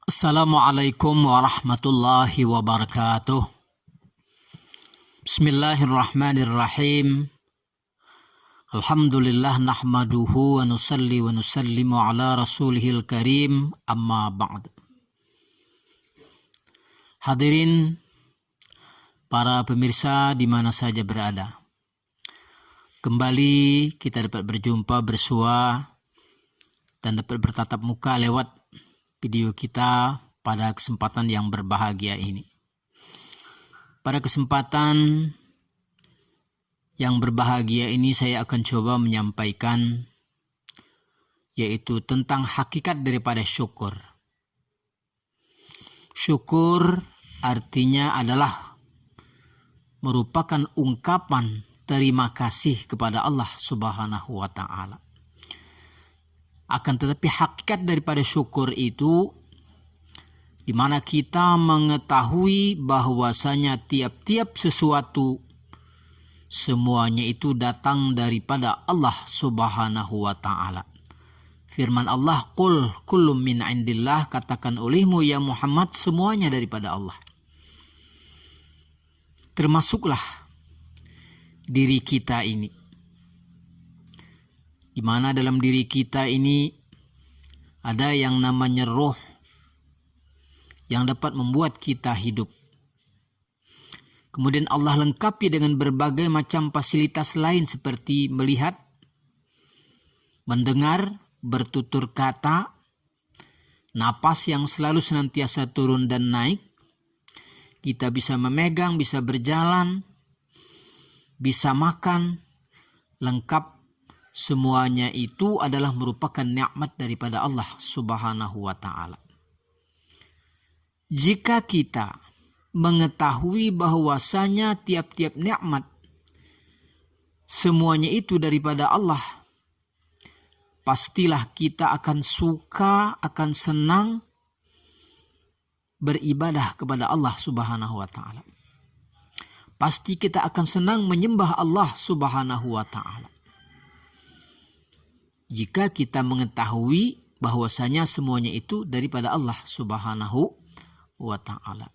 Assalamualaikum warahmatullahi wabarakatuh. Bismillahirrahmanirrahim. Alhamdulillah nahmaduhu wa nusalli wa nusallimu ala rasulihil karim, amma ba'd. Hadirin para pemirsa di mana saja berada, kembali kita dapat berjumpa bersua dan dapat bertatap muka lewat video kita pada kesempatan yang berbahagia ini. Pada kesempatan yang berbahagia ini saya akan coba menyampaikan yaitu tentang hakikat daripada syukur. Syukur artinya adalah merupakan ungkapan terima kasih kepada Allah Subhanahu wa Ta'ala. Akan tetapi hakikat daripada syukur itu di mana kita mengetahui bahwasanya tiap-tiap sesuatu semuanya itu datang daripada Allah Subhanahu wa Ta'ala. Firman Allah, "Qul kullum min indillah," katakan olehmu ya Muhammad, semuanya daripada Allah. Termasuklah diri kita ini, di mana dalam diri kita ini ada yang namanya roh yang dapat membuat kita hidup. Kemudian Allah lengkapi dengan berbagai macam fasilitas lain seperti melihat, mendengar, bertutur kata, napas yang selalu senantiasa turun dan naik. Kita bisa memegang, bisa berjalan, bisa makan, lengkap. Semuanya itu adalah merupakan nikmat daripada Allah Subhanahu wa Ta'ala. Jika kita mengetahui bahwasanya tiap-tiap nikmat semuanya itu daripada Allah, pastilah kita akan suka, akan senang beribadah kepada Allah Subhanahu wa Ta'ala. Pasti kita akan senang menyembah Allah Subhanahu wa Ta'ala. Jika kita mengetahui bahwasanya semuanya itu daripada Allah Subhanahu wa Ta'ala.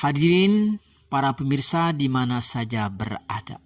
Hadirin para pemirsa di mana saja berada,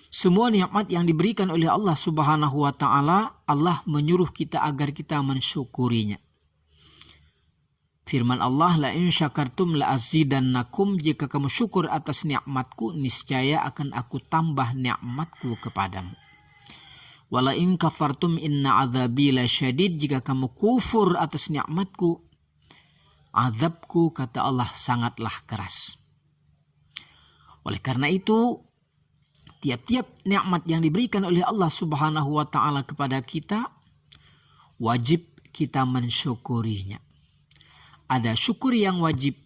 semua nikmat yang diberikan oleh Allah Subhanahu wa Ta'ala, Allah menyuruh kita agar kita mensyukurinya. Firman Allah, "La in syakartum la azidannakum," jika kamu syukur atas nikmatku, niscaya akan aku tambah nikmatku kepadamu. "Wala in kafartum inna adzabi lasyadid," jika kamu kufur atas nikmatku, azabku, kata Allah, sangatlah keras. Oleh karena itu, tiap-tiap nikmat yang diberikan oleh Allah Subhanahu wa Ta'ala kepada kita, wajib kita mensyukurinya. Ada syukur yang wajib,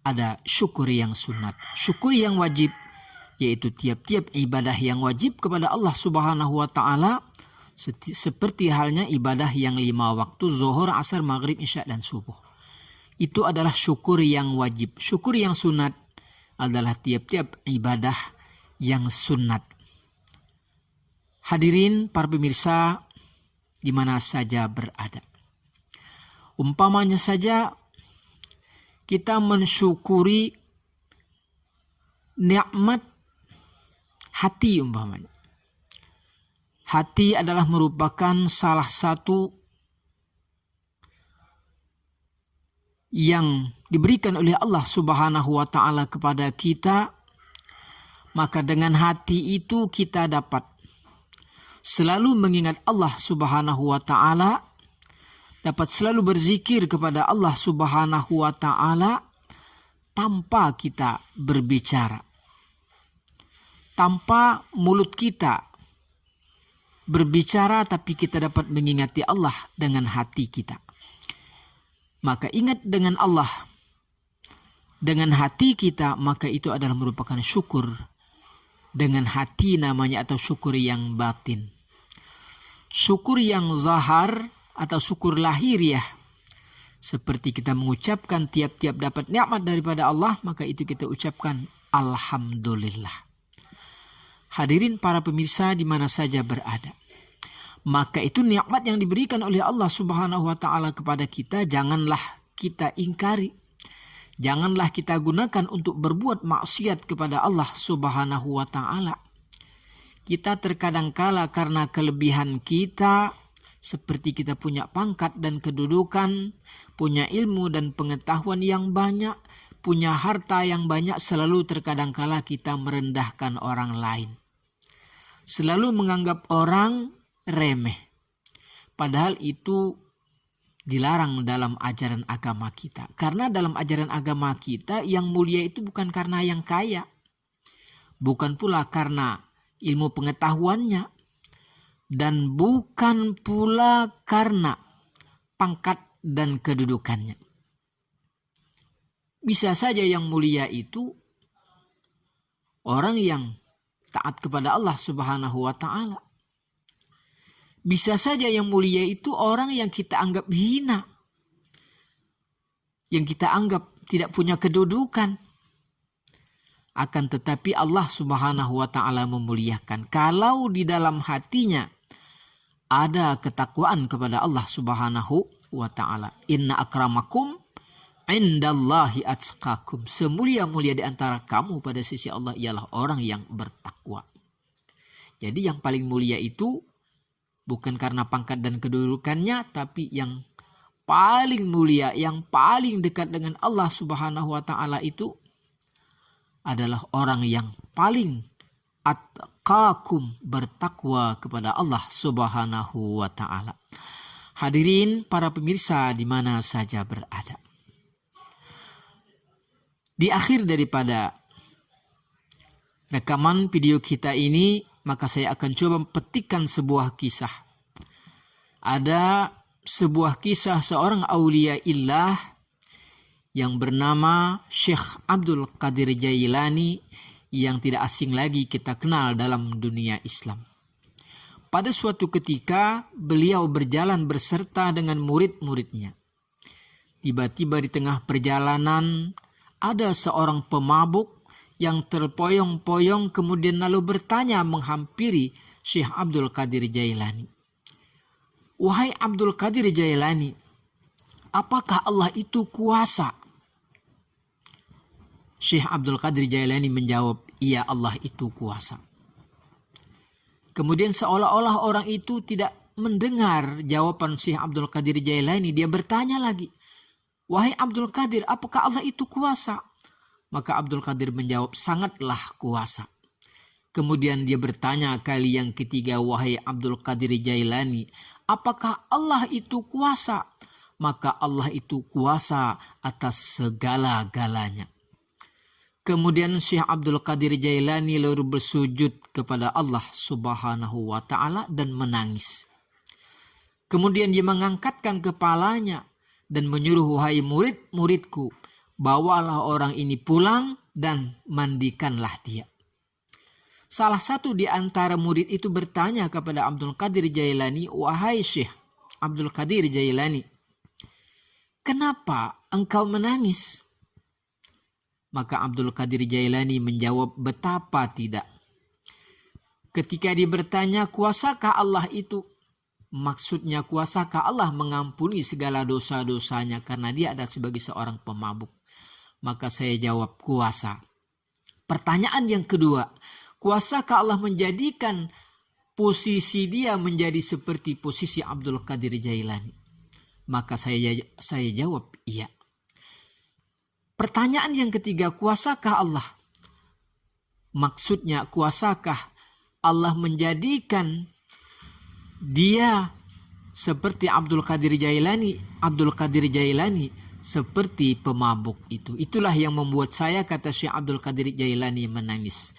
ada syukur yang sunat. Syukur yang wajib yaitu tiap-tiap ibadah yang wajib kepada Allah Subhanahu wa Ta'ala, seperti halnya ibadah yang 5 waktu, zuhur, asar, maghrib, isya, dan subuh. Itu adalah syukur yang wajib. Syukur yang sunat adalah tiap-tiap ibadah yang sunat. Hadirin para pemirsa di mana saja berada, umpamanya saja kita mensyukuri nikmat hati umpamanya. Hati adalah merupakan salah satu yang diberikan oleh Allah Subhanahu wa Ta'ala kepada kita. Maka dengan hati itu kita dapat selalu mengingat Allah Subhanahu wa Ta'ala, dapat selalu berzikir kepada Allah Subhanahu wa Ta'ala tanpa kita berbicara, tanpa mulut kita berbicara, tapi kita dapat mengingati Allah dengan hati kita. Maka ingat dengan Allah dengan hati kita, maka itu adalah merupakan syukur dengan hati namanya, atau syukur yang batin. Syukur yang zahar atau syukur lahiriah, seperti kita mengucapkan tiap-tiap dapat nikmat daripada Allah, maka itu kita ucapkan alhamdulillah. Hadirin para pemirsa di mana saja berada, Maka itu nikmat yang diberikan oleh Allah Subhanahu wa taala kepada kita, janganlah kita ingkari. Janganlah kita gunakan untuk berbuat maksiat kepada Allah Subhanahu wa taala. Kita terkadang kala karena kelebihan kita, seperti kita punya pangkat dan kedudukan, punya ilmu dan pengetahuan yang banyak, punya harta yang banyak, selalu terkadang kala kita merendahkan orang lain. Selalu menganggap orang remeh. Padahal itu dilarang dalam ajaran agama kita. Karena dalam ajaran agama kita yang mulia itu bukan karena yang kaya. Bukan pula karena ilmu pengetahuannya. Dan bukan pula karena pangkat dan kedudukannya. Bisa saja yang mulia itu orang yang taat kepada Allah Subhanahu wa taala. Bisa saja yang mulia itu orang yang kita anggap hina. Yang kita anggap tidak punya kedudukan. Akan tetapi Allah Subhanahu wa taala memuliakan kalau di dalam hatinya ada ketakwaan kepada Allah Subhanahu wa taala. Inna akramakum indallahi atqakum. Semulia-mulia di antara kamu pada sisi Allah ialah orang yang bertakwa. Jadi yang paling mulia itu bukan karena pangkat dan kedudukannya, tapi yang paling mulia, yang paling dekat dengan Allah Subhanahu wa taala itu adalah orang yang paling atqakum, bertakwa kepada Allah Subhanahu wa taala. Hadirin para pemirsa di mana saja berada. Di akhir daripada rekaman video kita ini, maka saya akan coba petikkan sebuah kisah. Ada sebuah kisah seorang aulia illah yang bernama Syekh Abdul Qadir Jailani, yang tidak asing lagi kita kenal dalam dunia Islam. Pada suatu ketika beliau berjalan berserta dengan murid-muridnya. Tiba-tiba di tengah perjalanan ada seorang pemabuk yang terpoyong-poyong kemudian lalu bertanya menghampiri Syekh Abdul Qadir Jailani. Wahai Abdul Qadir Jailani, apakah Allah itu kuasa? Syekh Abdul Qadir Jailani menjawab, iya, Allah itu kuasa. Kemudian seolah-olah orang itu tidak mendengar jawaban Syekh Abdul Qadir Jailani, dia bertanya lagi, wahai Abdul Qadir, apakah Allah itu kuasa? Maka Abdul Qadir menjawab, sangatlah kuasa. Kemudian dia bertanya kali yang ketiga, wahai Abdul Qadir Jailani, apakah Allah itu kuasa? Maka Allah itu kuasa atas segala-galanya. Kemudian Syekh Abdul Qadir Jailani lalu bersujud kepada Allah Subhanahu wa taala dan menangis. Kemudian dia mengangkatkan kepalanya dan menyuruh, wahai murid-muridku, bawalah orang ini pulang dan mandikanlah dia. Salah satu di antara murid itu bertanya kepada Abdul Qadir Jailani, wahai Syekh Abdul Qadir Jailani, kenapa engkau menangis? Maka Abdul Qadir Jailani menjawab, betapa tidak. Ketika dia bertanya, kuasakah Allah itu? Maksudnya, kuasakah Allah mengampuni segala dosa-dosanya karena dia adalah sebagai seorang pemabuk? Maka saya jawab, kuasa. Pertanyaan yang kedua, kuasakah Allah menjadikan posisi dia menjadi seperti posisi Abdul Qadir Jailani? Maka saya jawab, iya. Pertanyaan yang ketiga, kuasakah Allah? Maksudnya, kuasakah Allah menjadikan dia seperti Abdul Qadir Jailani? Abdul Qadir Jailani seperti pemabuk itu. Itulah yang membuat saya, kata Syekh Abdul Qadir Jailani, menangis.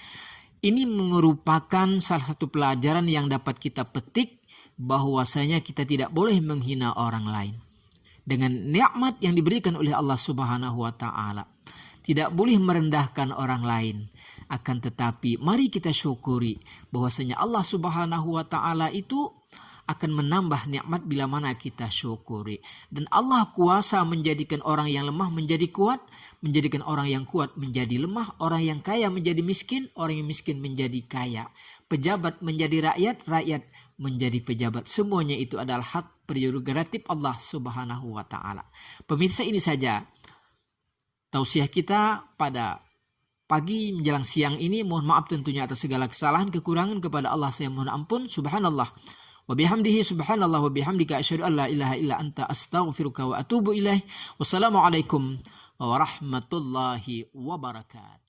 Ini merupakan salah satu pelajaran yang dapat kita petik, bahwasanya kita tidak boleh menghina orang lain. Dengan nikmat yang diberikan oleh Allah Subhanahu wa taala, tidak boleh merendahkan orang lain. Akan tetapi mari kita syukuri bahwasanya Allah Subhanahu wa taala itu akan menambah nikmat bila mana kita syukuri. Dan Allah kuasa menjadikan orang yang lemah menjadi kuat, menjadikan orang yang kuat menjadi lemah, orang yang kaya menjadi miskin, orang yang miskin menjadi kaya, pejabat menjadi rakyat, rakyat menjadi pejabat. Semuanya itu adalah hak prerogatif Allah Subhanahu wa taala. Pemirsa, ini saja tausiah kita pada pagi menjelang siang ini. Mohon maaf tentunya atas segala kesalahan kekurangan, kepada Allah saya mohon ampun. Subhanallah wa bihamdihi, subhanallah wa bihamdika, asyhadu an la ilaha illa anta, astaghfiruka wa atubu ilaih. Wassalamualaikum warahmatullahi wabarakatuh.